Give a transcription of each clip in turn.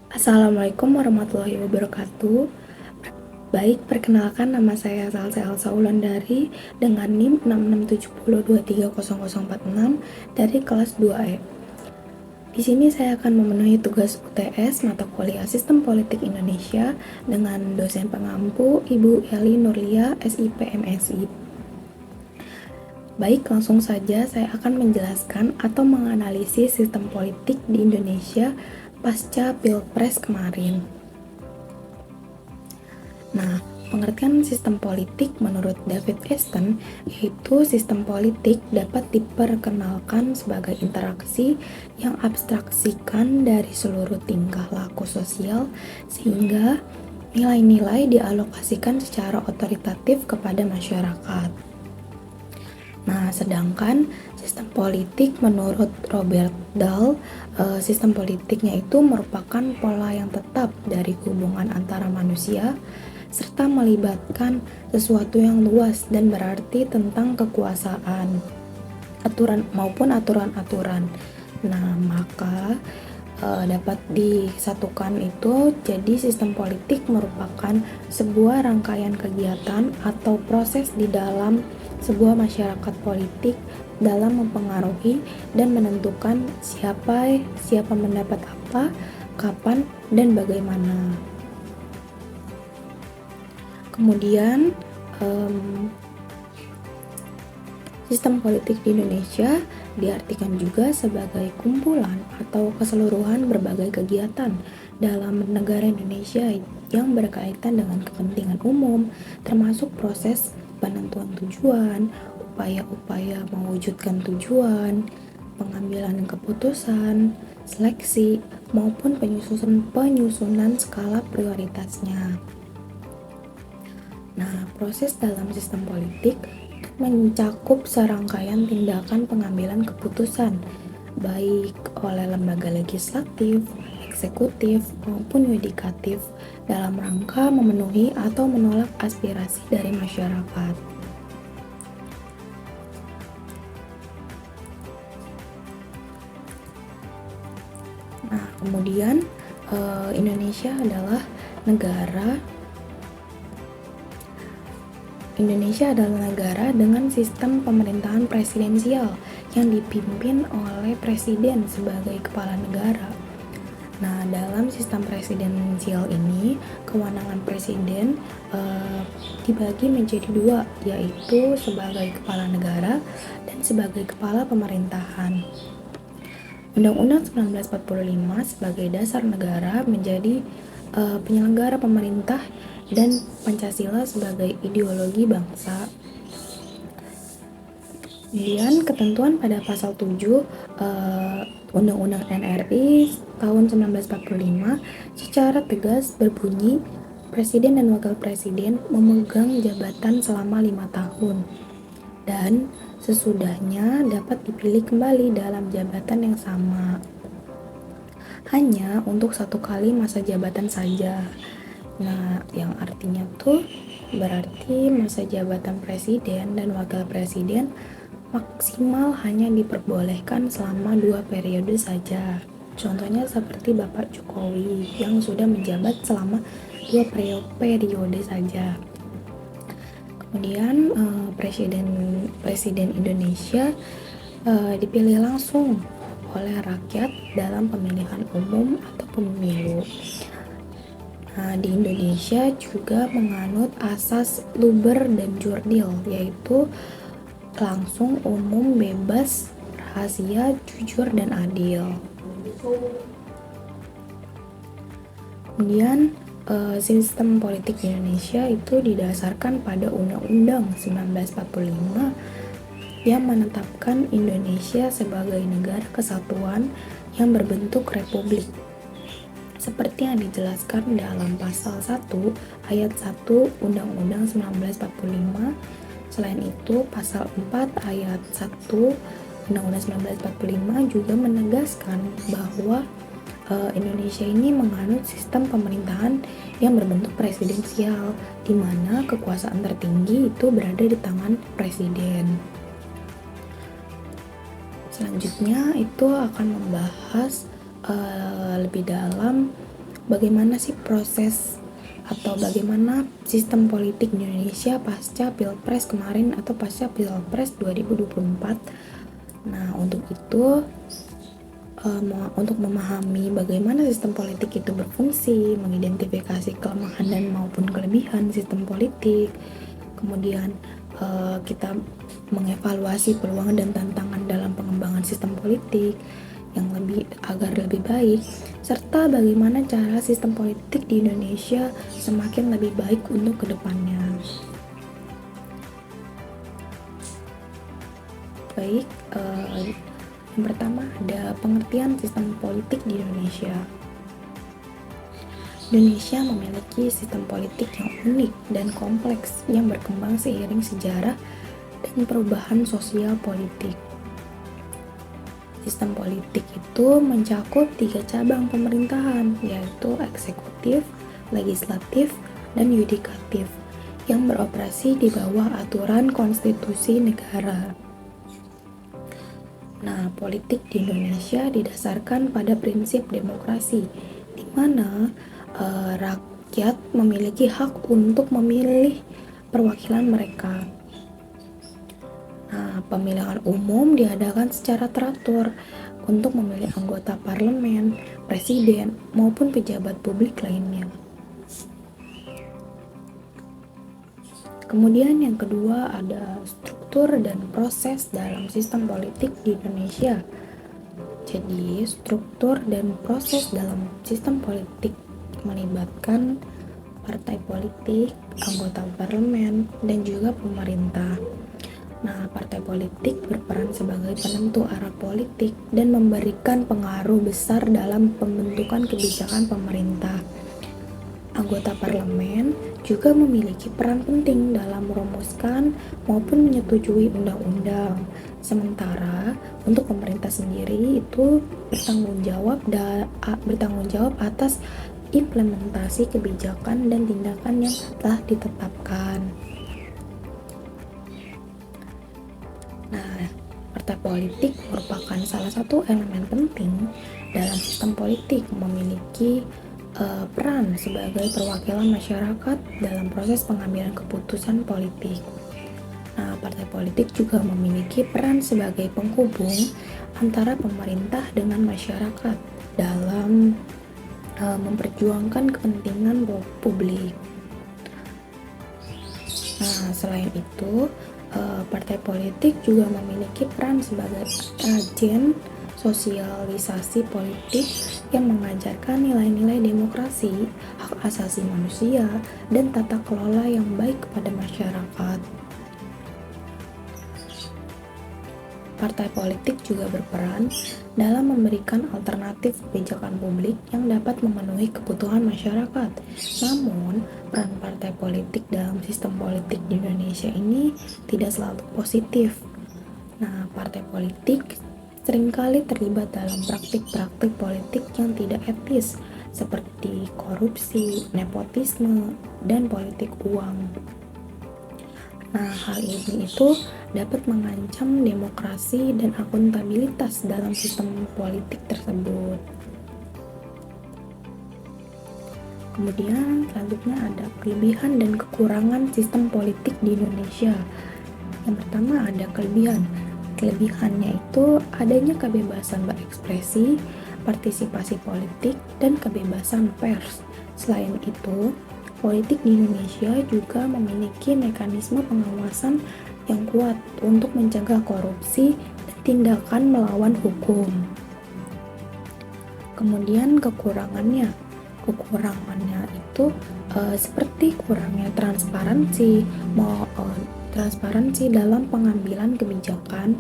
Assalamualaikum warahmatullahi wabarakatuh. Baik, perkenalkan nama saya Salsa Elsa Wulandari dengan NIM 6670230046 dari kelas 2E. Di sini saya akan memenuhi tugas UTS mata kuliah Sistem Politik Indonesia dengan dosen pengampu Ibu Eli Nurlia, SIP MSI. Baik, langsung saja saya akan menjelaskan atau menganalisis sistem politik di Indonesia pasca Pilpres kemarin. Nah, pengertian sistem politik menurut David Easton yaitu sistem politik dapat diperkenalkan sebagai interaksi yang abstraksikan dari seluruh tingkah laku sosial sehingga nilai-nilai dialokasikan secara otoritatif kepada masyarakat. Nah, sedangkan sistem politik menurut Robert Dahl, sistem politiknya itu merupakan pola yang tetap dari hubungan antara manusia serta melibatkan sesuatu yang luas dan berarti tentang kekuasaan, aturan-aturan. Nah, maka dapat disatukan itu jadi sistem politik merupakan sebuah rangkaian kegiatan atau proses di dalam sebuah masyarakat politik dalam mempengaruhi dan menentukan siapa mendapat apa, kapan, dan bagaimana. Kemudian sistem politik di Indonesia diartikan juga sebagai kumpulan atau keseluruhan berbagai kegiatan dalam negara Indonesia yang berkaitan dengan kepentingan umum, termasuk proses penentuan tujuan, upaya-upaya mewujudkan tujuan, pengambilan keputusan, seleksi, maupun penyusunan skala prioritasnya. Nah, proses dalam sistem politik mencakup serangkaian tindakan pengambilan keputusan, baik oleh lembaga legislatif, eksekutif, maupun yudikatif dalam rangka memenuhi atau menolak aspirasi dari masyarakat. Nah, kemudian Indonesia adalah negara dengan sistem pemerintahan presidensial yang dipimpin oleh presiden sebagai kepala negara. Nah, dalam sistem presidensial ini, kewenangan presiden dibagi menjadi dua, yaitu sebagai kepala negara dan sebagai kepala pemerintahan. Undang-Undang 1945 sebagai dasar negara menjadi penyelenggara pemerintah dan Pancasila sebagai ideologi bangsa. Kemudian ketentuan pada pasal 7 Undang-Undang NRI tahun 1945 secara tegas berbunyi Presiden dan Wakil Presiden memegang jabatan selama 5 tahun dan sesudahnya dapat dipilih kembali dalam jabatan yang sama hanya untuk 1 kali masa jabatan saja. Nah, yang artinya tuh berarti masa jabatan presiden dan wakil presiden maksimal hanya diperbolehkan selama 2 periode saja. Contohnya seperti Bapak Jokowi yang sudah menjabat selama 2 periode saja. Kemudian presiden Indonesia dipilih langsung oleh rakyat dalam pemilihan umum atau pemilu. Nah, di Indonesia juga menganut asas Luber dan Jurdil, yaitu langsung, umum, bebas, rahasia, jujur, dan adil. Kemudian sistem politik di Indonesia itu didasarkan pada Undang-Undang 1945 yang menetapkan Indonesia sebagai negara kesatuan yang berbentuk republik. Seperti yang dijelaskan dalam pasal 1 ayat 1 Undang-Undang 1945. Selain itu, pasal 4 ayat 1 Undang-Undang 1945 juga menegaskan bahwa Indonesia ini menganut sistem pemerintahan yang berbentuk presidensial, di mana kekuasaan tertinggi itu berada di tangan presiden. Selanjutnya itu akan membahas lebih dalam bagaimana sih proses atau bagaimana sistem politik di Indonesia pasca Pilpres kemarin atau pasca Pilpres 2024. Nah, untuk itu untuk memahami bagaimana sistem politik itu berfungsi, mengidentifikasi kelemahan dan maupun kelebihan sistem politik, kemudian kita mengevaluasi peluang dan tantangan dalam pengembangan sistem politik yang agar lebih baik, serta bagaimana cara sistem politik di Indonesia semakin lebih baik untuk kedepannya. Baik, yang pertama ada pengertian sistem politik di Indonesia. Indonesia memiliki sistem politik yang unik dan kompleks yang berkembang seiring sejarah dan perubahan sosial politik. Sistem politik itu mencakup 3 cabang pemerintahan, yaitu eksekutif, legislatif, dan yudikatif, yang beroperasi di bawah aturan konstitusi negara. Nah, politik di Indonesia didasarkan pada prinsip demokrasi, di mana rakyat memiliki hak untuk memilih perwakilan mereka. Nah, pemilihan umum diadakan secara teratur untuk memilih anggota parlemen, presiden, maupun pejabat publik lainnya. Kemudian yang kedua ada struktur dan proses dalam sistem politik di Indonesia. Jadi, struktur dan proses dalam sistem politik melibatkan partai politik, anggota parlemen, dan juga pemerintah. Nah, partai politik berperan sebagai penentu arah politik dan memberikan pengaruh besar dalam pembentukan kebijakan pemerintah. Anggota parlemen juga memiliki peran penting dalam merumuskan maupun menyetujui undang-undang. Sementara untuk pemerintah sendiri itu bertanggung jawab atas implementasi kebijakan dan tindakan yang telah ditetapkan. Nah, partai politik merupakan salah satu elemen penting dalam sistem politik, memiliki peran sebagai perwakilan masyarakat dalam proses pengambilan keputusan politik. Nah, partai politik juga memiliki peran sebagai penghubung antara pemerintah dengan masyarakat dalam memperjuangkan kepentingan publik. Nah, selain itu, partai politik juga memiliki peran sebagai agen sosialisasi politik yang mengajarkan nilai-nilai demokrasi, hak asasi manusia, dan tata kelola yang baik kepada masyarakat. Partai politik juga berperan dalam memberikan alternatif kebijakan publik yang dapat memenuhi kebutuhan masyarakat. Namun, peran partai politik dalam sistem politik di Indonesia ini tidak selalu positif. Nah, partai politik seringkali terlibat dalam praktik-praktik politik yang tidak etis, seperti korupsi, nepotisme, dan politik uang. Nah, hal ini itu dapat mengancam demokrasi dan akuntabilitas dalam sistem politik tersebut. Kemudian selanjutnya ada kelebihan dan kekurangan sistem politik di Indonesia. Yang pertama ada kelebihan. Kelebihannya itu adanya kebebasan berekspresi, partisipasi politik, dan kebebasan pers. Selain itu, politik di Indonesia juga memiliki mekanisme pengawasan yang kuat untuk mencegah korupsi dan tindakan melawan hukum. Kemudian kekurangannya itu seperti kurangnya transparansi dalam pengambilan kebijakan,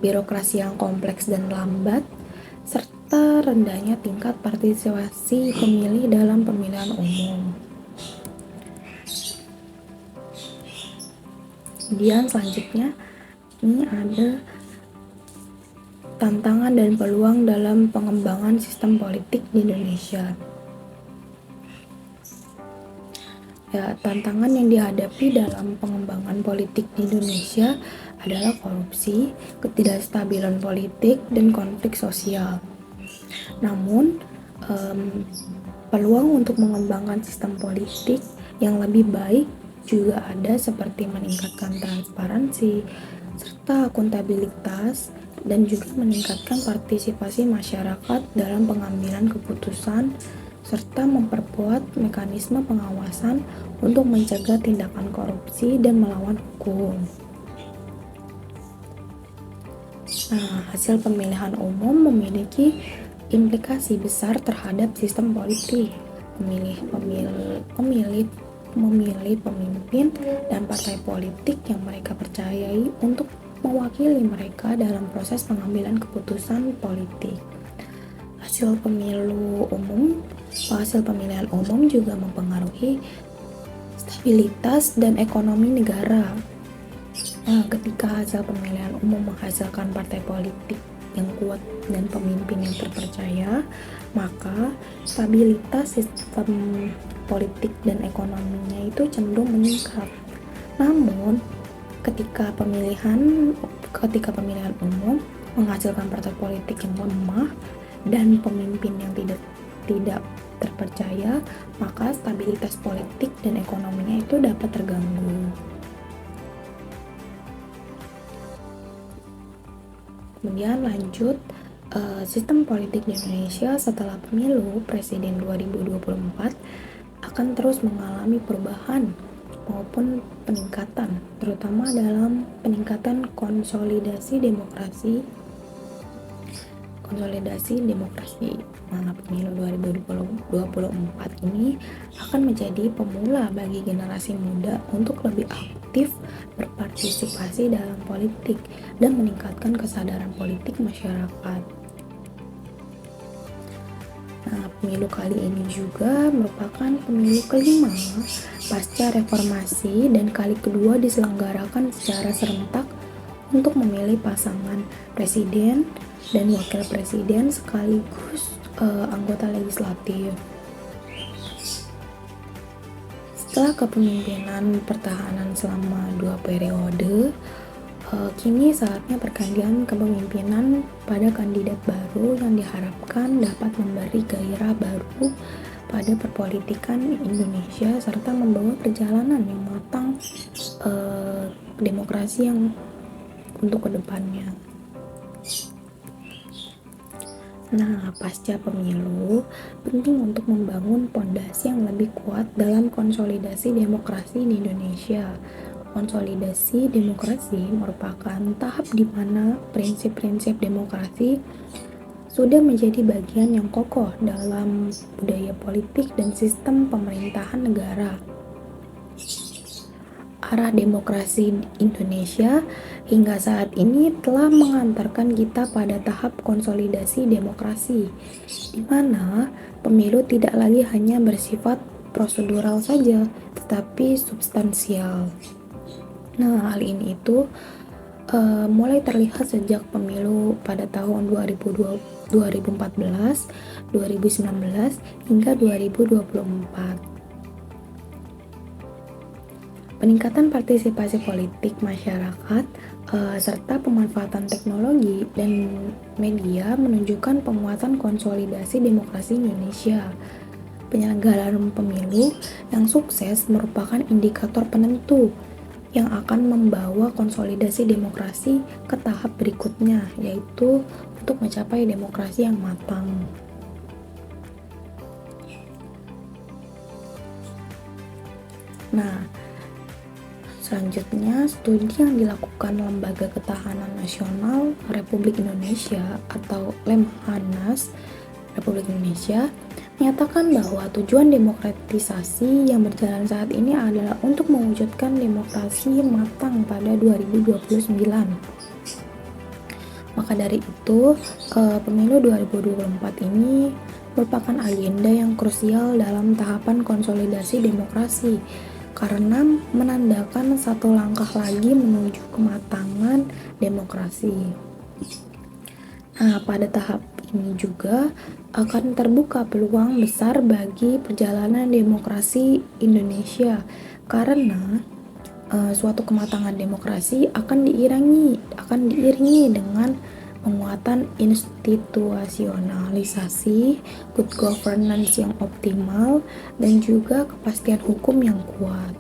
birokrasi yang kompleks dan lambat, serta rendahnya tingkat partisipasi pemilih dalam pemilihan umum. Kemudian selanjutnya ini ada tantangan dan peluang dalam pengembangan sistem politik di Indonesia. Ya, tantangan yang dihadapi dalam pengembangan politik di Indonesia adalah korupsi, ketidakstabilan politik, dan konflik sosial. Namun, Peluang untuk mengembangkan sistem politik yang lebih baik juga ada, seperti meningkatkan transparansi serta akuntabilitas dan juga meningkatkan partisipasi masyarakat dalam pengambilan keputusan serta memperkuat mekanisme pengawasan untuk mencegah tindakan korupsi dan melawan hukum. Nah, hasil pemilihan umum memiliki implikasi besar terhadap sistem politik. Memilih pemimpin dan partai politik yang mereka percayai untuk mewakili mereka dalam proses pengambilan keputusan politik. Hasil pemilihan umum juga mempengaruhi stabilitas dan ekonomi negara. Nah, ketika hasil pemilihan umum menghasilkan partai politik yang kuat dan pemimpin yang terpercaya, maka stabilitas sistem politik dan ekonominya itu cenderung meningkat. Namun, ketika pemilihan umum menghasilkan partai politik yang lemah dan pemimpin yang tidak terpercaya, maka stabilitas politik dan ekonominya itu dapat terganggu. Kemudian lanjut, sistem politik di Indonesia setelah pemilu presiden 2024 akan terus mengalami perubahan maupun peningkatan, terutama dalam peningkatan konsolidasi demokrasi. Mana pemilu 2024 ini akan menjadi pemula bagi generasi muda untuk lebih aktif berpartisipasi dalam politik dan meningkatkan kesadaran politik masyarakat. Nah, pemilu kali ini juga merupakan pemilu kelima pasca reformasi dan kali kedua diselenggarakan secara serentak untuk memilih pasangan presiden dan wakil presiden sekaligus anggota legislatif. Setelah kepemimpinan pertahanan selama 2 periode, kini saatnya pergantian kepemimpinan pada kandidat baru yang diharapkan dapat memberi gairah baru pada perpolitikan Indonesia serta membawa perjalanan yang matang demokrasi yang untuk kedepannya. Nah, pasca pemilu, penting untuk membangun pondasi yang lebih kuat dalam konsolidasi demokrasi di Indonesia. Konsolidasi demokrasi merupakan tahap di mana prinsip-prinsip demokrasi sudah menjadi bagian yang kokoh dalam budaya politik dan sistem pemerintahan negara. Arah demokrasi Indonesia hingga saat ini telah mengantarkan kita pada tahap konsolidasi demokrasi, di mana pemilu tidak lagi hanya bersifat prosedural saja, tetapi substansial. Nah, hal ini itu mulai terlihat sejak pemilu pada tahun 2014, 2019, hingga 2024. Peningkatan partisipasi politik masyarakat serta pemanfaatan teknologi dan media menunjukkan penguatan konsolidasi demokrasi Indonesia. Penyelenggaraan pemilu yang sukses merupakan indikator penentu yang akan membawa konsolidasi demokrasi ke tahap berikutnya, yaitu untuk mencapai demokrasi yang matang. Nah, selanjutnya, studi yang dilakukan Lembaga Ketahanan Nasional Republik Indonesia atau Lemhanas Republik Indonesia menyatakan bahwa tujuan demokratisasi yang berjalan saat ini adalah untuk mewujudkan demokrasi matang pada 2029. Maka dari itu, pemilu 2024 ini merupakan agenda yang krusial dalam tahapan konsolidasi demokrasi, karena menandakan satu langkah lagi menuju kematangan demokrasi. Nah, pada tahap ini juga akan terbuka peluang besar bagi perjalanan demokrasi Indonesia, karena suatu kematangan demokrasi akan diiringi dengan penguatan institusionalisasi, good governance yang optimal, dan juga kepastian hukum yang kuat.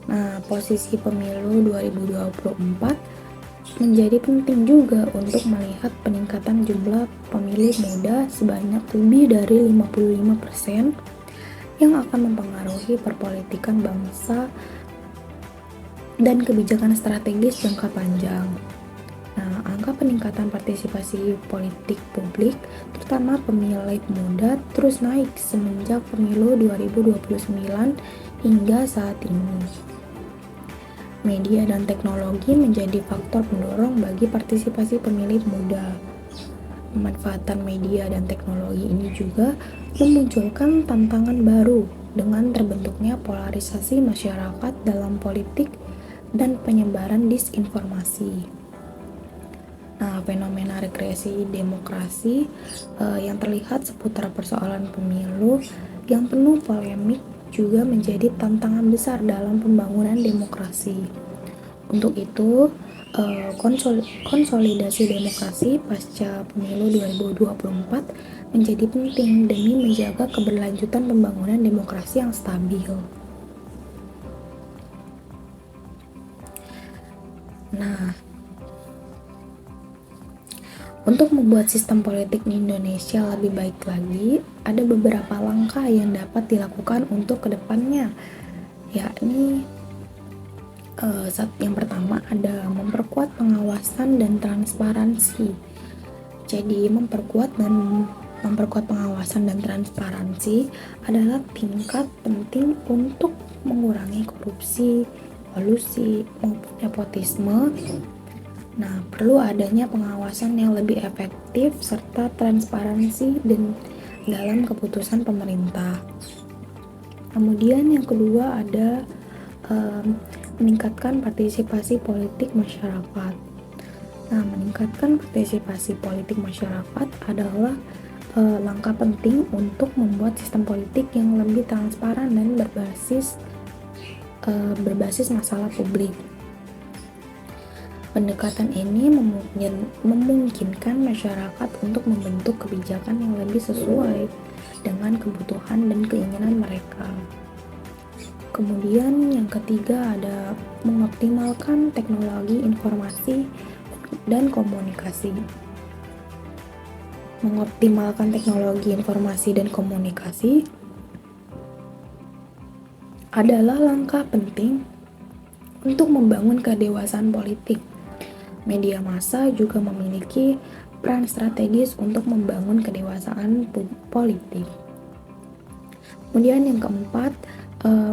Nah, posisi pemilu 2024 menjadi penting juga untuk melihat peningkatan jumlah pemilih muda sebanyak lebih dari 55% yang akan mempengaruhi perpolitikan bangsa dan kebijakan strategis jangka panjang. Nah, angka peningkatan partisipasi politik publik, terutama pemilih muda, terus naik semenjak pemilu 2029 hingga saat ini. Media dan teknologi menjadi faktor pendorong bagi partisipasi pemilih muda. Pemanfaatan media dan teknologi ini juga memunculkan tantangan baru dengan terbentuknya polarisasi masyarakat dalam politik dan penyebaran disinformasi. Nah, fenomena regresi demokrasi yang terlihat seputar persoalan pemilu yang penuh polemik juga menjadi tantangan besar dalam pembangunan demokrasi. Untuk itu, konsolidasi demokrasi pasca pemilu 2024 menjadi penting demi menjaga keberlanjutan pembangunan demokrasi yang stabil. Nah, untuk membuat sistem politik di Indonesia lebih baik lagi, ada beberapa langkah yang dapat dilakukan untuk kedepannya, yakni yang pertama ada memperkuat pengawasan dan transparansi. Jadi memperkuat pengawasan dan transparansi adalah tingkat penting untuk mengurangi korupsi, kolusi, maupun nepotisme. Nah, perlu adanya pengawasan yang lebih efektif serta transparansi dan dalam keputusan pemerintah. Kemudian yang kedua ada meningkatkan partisipasi politik masyarakat. Nah, meningkatkan partisipasi politik masyarakat adalah langkah penting untuk membuat sistem politik yang lebih transparan dan berbasis masalah publik. Pendekatan ini memungkinkan masyarakat untuk membentuk kebijakan yang lebih sesuai dengan kebutuhan dan keinginan mereka. Kemudian yang ketiga ada mengoptimalkan teknologi informasi dan komunikasi. Mengoptimalkan teknologi informasi dan komunikasi adalah langkah penting untuk membangun kedewasaan politik. Media massa juga memiliki peran strategis untuk membangun kedewasaan politik. Kemudian yang keempat,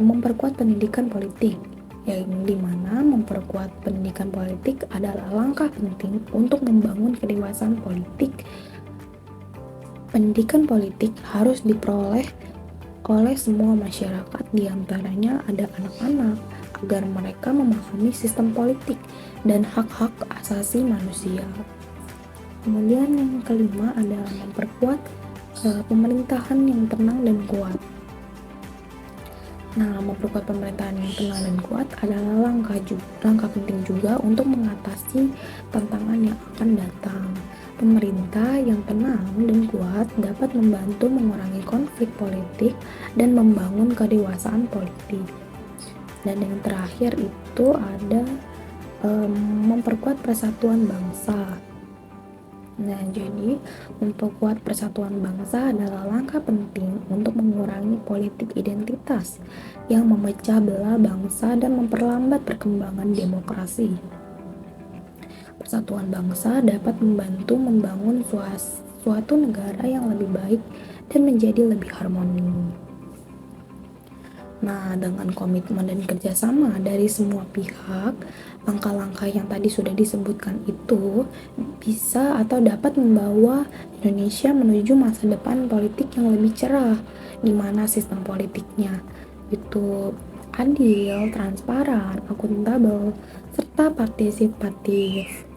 memperkuat pendidikan politik, yang dimana memperkuat pendidikan politik adalah langkah penting untuk membangun kedewasaan politik. Pendidikan politik harus diperoleh oleh semua masyarakat, diantaranya ada anak-anak, agar mereka memahami sistem politik dan hak-hak asasi manusia. Kemudian yang kelima ada memperkuat pemerintahan yang tenang dan kuat. Nah, memperkuat pemerintahan yang tenang dan kuat adalah langkah penting juga untuk mengatasi tantangan yang akan datang. Pemerintah yang tenang dan kuat dapat membantu mengurangi konflik politik dan membangun kedewasaan politik. Dan yang terakhir itu ada memperkuat persatuan bangsa. Nah, jadi memperkuat persatuan bangsa adalah langkah penting untuk mengurangi politik identitas yang memecah belah bangsa dan memperlambat perkembangan demokrasi. Persatuan bangsa dapat membantu membangun suatu negara yang lebih baik dan menjadi lebih harmoni. Nah, dengan komitmen dan kerjasama dari semua pihak, langkah-langkah yang tadi sudah disebutkan itu bisa atau dapat membawa Indonesia menuju masa depan politik yang lebih cerah, di mana sistem politiknya itu adil, transparan, akuntabel, serta partisipatif.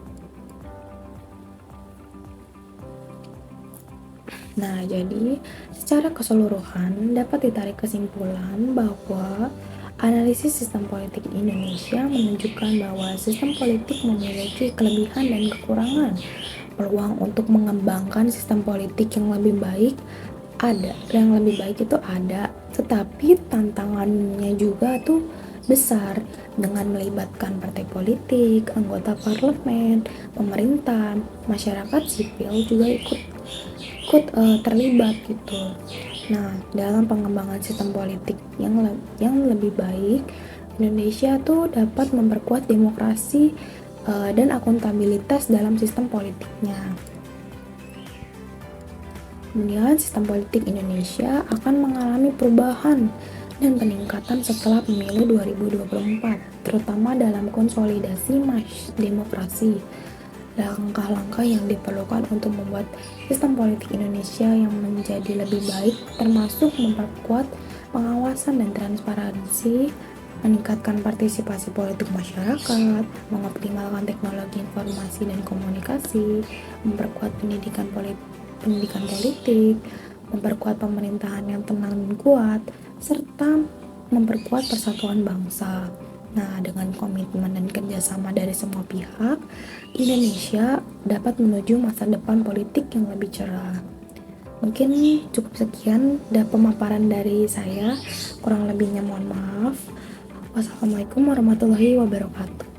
Nah, jadi secara keseluruhan dapat ditarik kesimpulan bahwa Analisis sistem politik di Indonesia menunjukkan bahwa sistem politik memiliki kelebihan dan kekurangan. Peluang untuk mengembangkan sistem politik yang lebih baik ada, tetapi tantangannya juga tuh besar dengan melibatkan partai politik, anggota parlemen, pemerintah, masyarakat sipil juga ikut terlibat gitu. Nah, dalam pengembangan sistem politik yang lebih baik, Indonesia tuh dapat memperkuat demokrasi dan akuntabilitas dalam sistem politiknya. Kemudian, sistem politik Indonesia akan mengalami perubahan dan peningkatan setelah pemilu 2024, terutama dalam konsolidasi demokrasi. Langkah-langkah yang diperlukan untuk membuat sistem politik Indonesia yang menjadi lebih baik termasuk memperkuat pengawasan dan transparansi, meningkatkan partisipasi politik masyarakat, mengoptimalkan teknologi informasi dan komunikasi, memperkuat pendidikan politik, memperkuat pemerintahan yang tenang dan kuat, serta memperkuat persatuan bangsa. Nah, dengan komitmen dan kerjasama dari semua pihak, Indonesia dapat menuju masa depan politik yang lebih cerah. Mungkin cukup sekian pemaparan dari saya, kurang lebihnya mohon maaf. Wassalamualaikum warahmatullahi wabarakatuh.